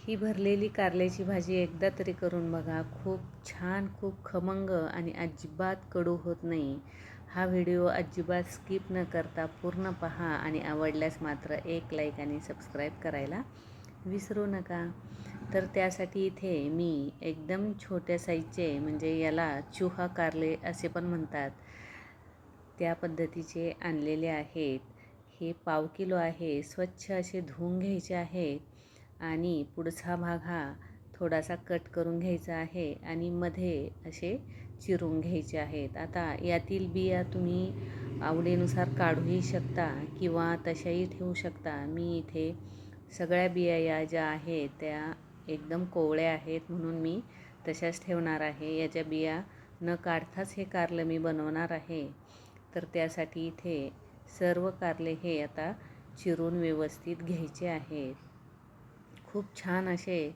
ही भरलेली कारल्याची भाजी एकदा तरी करून बघा. खूप छान, खूप खमंग आणि अजिबात कडू होत नाही. हा व्हिडिओ अजिबात स्किप न करता पूर्ण पहा आणि आवडल्यास मात्र एक लाईक आणि सबस्क्राईब करायला विसरू नका. तर त्यासाठी इथे मी एकदम छोट्या साईजचे, म्हणजे याला चुहा कारले असे पण म्हणतात, त्या पद्धतीचे आणलेले आहेत. हे पाव किलो आहे. स्वच्छ असे धुवून घ्यायचे आहेत आणि पुढचा भाग हा थोडासा कट करून घ्यायचा आहे आणि मध्ये असे चिरून घ्यायचे आहेत. आता यातील बिया तुम्ही आवडीनुसार काढूही शकता किंवा तशाही ठेवू शकता. मी इथे सगळ्या बिया या ज्या आहेत त्या एकदम कोवळ्या आहेत म्हणून मी तशाच ठेवणार आहे. याच्या बिया न काढताच हे कारलं मी बनवणार आहे. तर त्यासाठी इथे सर्व कारले हे आता चिरून व्यवस्थित घ्यायचे आहेत. खूप छान असे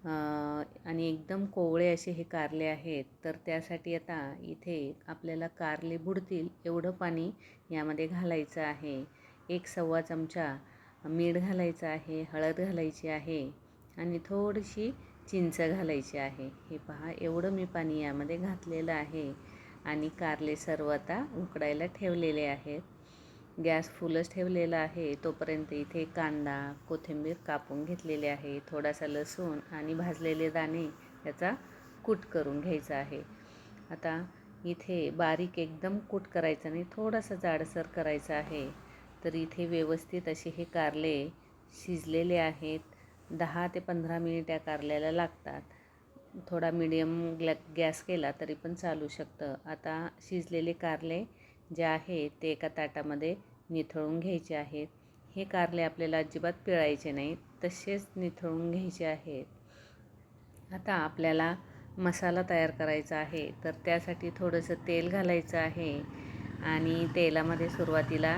आणि एकदम कोवळे असे हे कारले आहेत. तर त्यासाठी आता इथे आपल्याला कारले बुडतील एवढं पाणी यामध्ये घालायचं आहे. 1-1.25 चमचा मीठ घालायचं आहे, हळद घालायची आहे आणि थोडीशी चिंच घालायची आहे. हे पहा, एवढं मी पाणी यामध्ये घातलेलं आहे आणि कारले सर्व आता उकडायला ठेवलेले आहेत. गॅस फुलच ठेवलेला आहे. तोपर्यंत इथे कांदा, कोथिंबीर कापून घेतलेले आहे. थोडासा लसूण आणि भाजलेले दाणे याचा कूट करून घ्यायचा आहे. आता इथे बारीक एकदम कूट करायचा नाही, थोडासा जाडसर करायचा आहे. तर इथे व्यवस्थित असे हे कारले शिजलेले आहेत. 10 ते 15 मिनिट या कारल्याला लागतात. थोडा मीडियम गॅस केला तरी पण चालू शकतं. आता शिजलेले कारले जे आहेत ते एका ताटामध्ये निथळून घ्यायचे आहेत. हे कारले आपल्याला अजिबात पिळायचे नाहीत, तसेच निथळून घ्यायचे आहेत. आता आपल्याला मसाला तयार करायचा आहे. तर त्यासाठी थोडंसं तेल घालायचं आहे आणि तेलामध्ये सुरुवातीला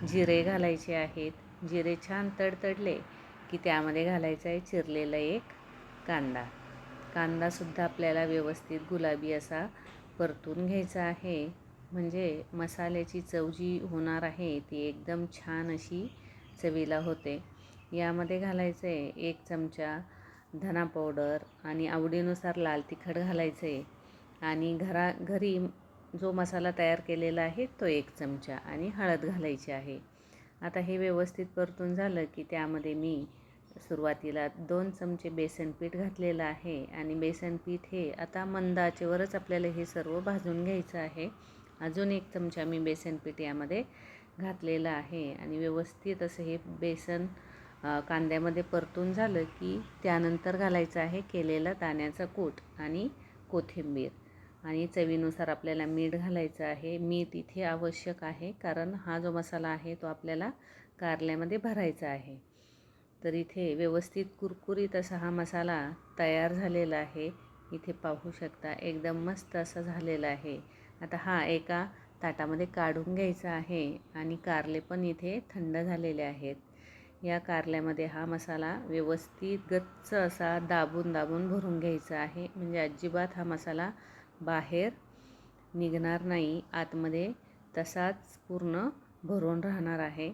जिरे घालायचे आहेत. जिरे छान तडतडले की त्यामध्ये घालायचा आहे चिरलेला एक कांदा. कांदासुद्धा आपल्याला व्यवस्थित गुलाबी असा परतून घ्यायचा आहे. म्हणजे मसाल्याची चव जी होणार आहे ती एकदम छान अशी चवीला होते. यामध्ये घालायचं आहे 1 चमचा धना पावडर आणि आवडीनुसार लाल तिखट घालायचं आहे आणि घरी जो मसाला तयार केलेला आहे तो 1 चमचा आणि हळद घालायची आहे. आता हे व्यवस्थित परतून झालं की त्यामध्ये मी सुरुवातीला 2 चमचे बेसन पीठ घातलेलं आहे आणि बेसन पीठ हे आता मंद आचेवरच आपल्याला हे सर्व भाजून घ्यायचं आहे. अजून 1 चमचा मी बेसन पीठ यामध्ये घातलेलं आहे आणि व्यवस्थित असं हे बेसन कांद्यामध्ये परतून झालं की त्यानंतर घालायचं आहे केलेला दाण्याचा कूट आणि कोथिंबीर आणि चवीनुसार आपल्याला मीठ घालायचं आहे. मीठ इथे आवश्यक आहे कारण हा जो मसाला आहे तो आपल्याला कारल्यामध्ये भरायचा आहे. तर इथे व्यवस्थित कुरकुरीत असा हा मसाला तयार झालेला आहे. इथे पाहू शकता एकदम मस्त असा झालेला आहे. आता हा एका ताटामध्ये काढून घ्यायचा आहे आणि कारले पण इथे थंड झालेले आहेत. या कारल्यामध्ये हा मसाला व्यवस्थित गच्च असा दाबून दाबून भरून घ्यायचा आहे. म्हणजे अजिबात हा मसाला बाहेर निघणार नाही, आतमध्ये तसाच पूर्ण भरून राहणार आहे.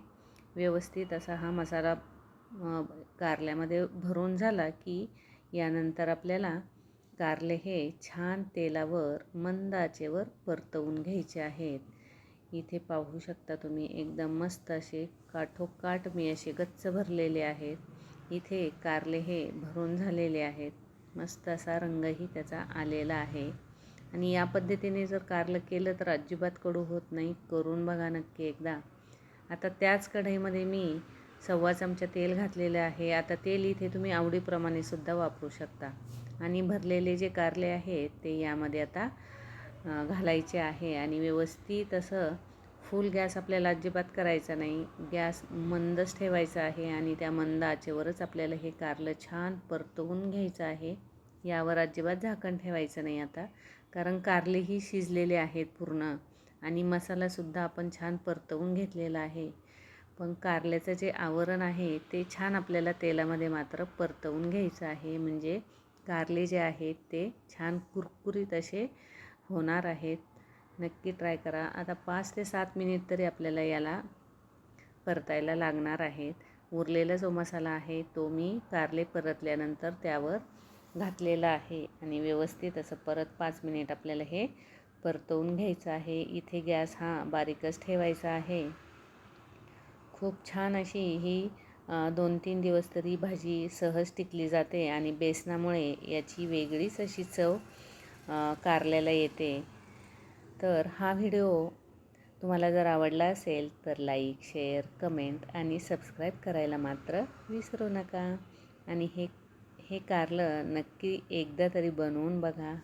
व्यवस्थित असा हा मसाला कारल्यामध्ये भरून झाला की यानंतर आपल्याला कारले हे छान तेलावर मंद आचेवर परतवून घ्यायचे आहेत. इथे पाहू शकता तुम्ही एकदम मस्त असे काठोकाठ मी असे गच्च भरलेले आहेत. इथे कारले हे भरून झालेले आहेत. मस्त असा रंगही त्याचा आलेला आहे आणि या पद्धतीने जर कारलं केलं तर अजिबात कडू होत नाही. करून बघा नक्की एकदा. आता त्याच कढईमध्ये मी 1.25 चमचा तेल घातलेलं आहे. आता तेल इथे तुम्ही आवडीप्रमाणे सुद्धा वापरू शकता आणि भरलेले जे कारले आहेत ते यामध्ये आता घालायचे आहे आणि व्यवस्थित असं फुल गॅस आपल्याला अजिबात करायचा नाही. गॅस मंदच ठेवायचा आहे आणि त्या मंद आचेवरच आपल्याला हे कारलं छान परतवून घ्यायचं आहे. यावर अजिबात झाकण ठेवायचं नाही आता, कारण कारलेही शिजलेले आहेत पूर्ण आणि मसालासुद्धा आपण छान परतवून घेतलेला आहे. पण कारल्याचं जे आवरण आहे ते छान आपल्याला तेलामध्ये मात्र परतवून घ्यायचं आहे. म्हणजे कारले जे आहेत ते छान कुरकुरीत असे होणार आहेत. नक्की ट्राय करा. आता 5 ते 7 मिनिट तरी आपल्याला याला परतायला लागणार आहेत. उरलेला जो मसाला आहे तो मी कारले परतल्यानंतर त्यावर घातलेला आहे आणि व्यवस्थित असं परत 5 मिनिट आपल्याला हे परतवून घ्यायचं आहे. इथे गॅस हा बारीकच ठेवायचा आहे. खूप छान अशी ही 2-3 दिवस तरी भाजी सहज टिकली जाते आणि बेसनामुळे याची वेगळीच अशी चव कारल्याला येते. तर हा व्हिडिओ तुम्हाला जर आवडला असेल तर लाईक, शेअर, कमेंट आणि सबस्क्राईब करायला मात्र विसरू नका. आणि हे कारलं नक्की एकदा तरी बनवून बघा.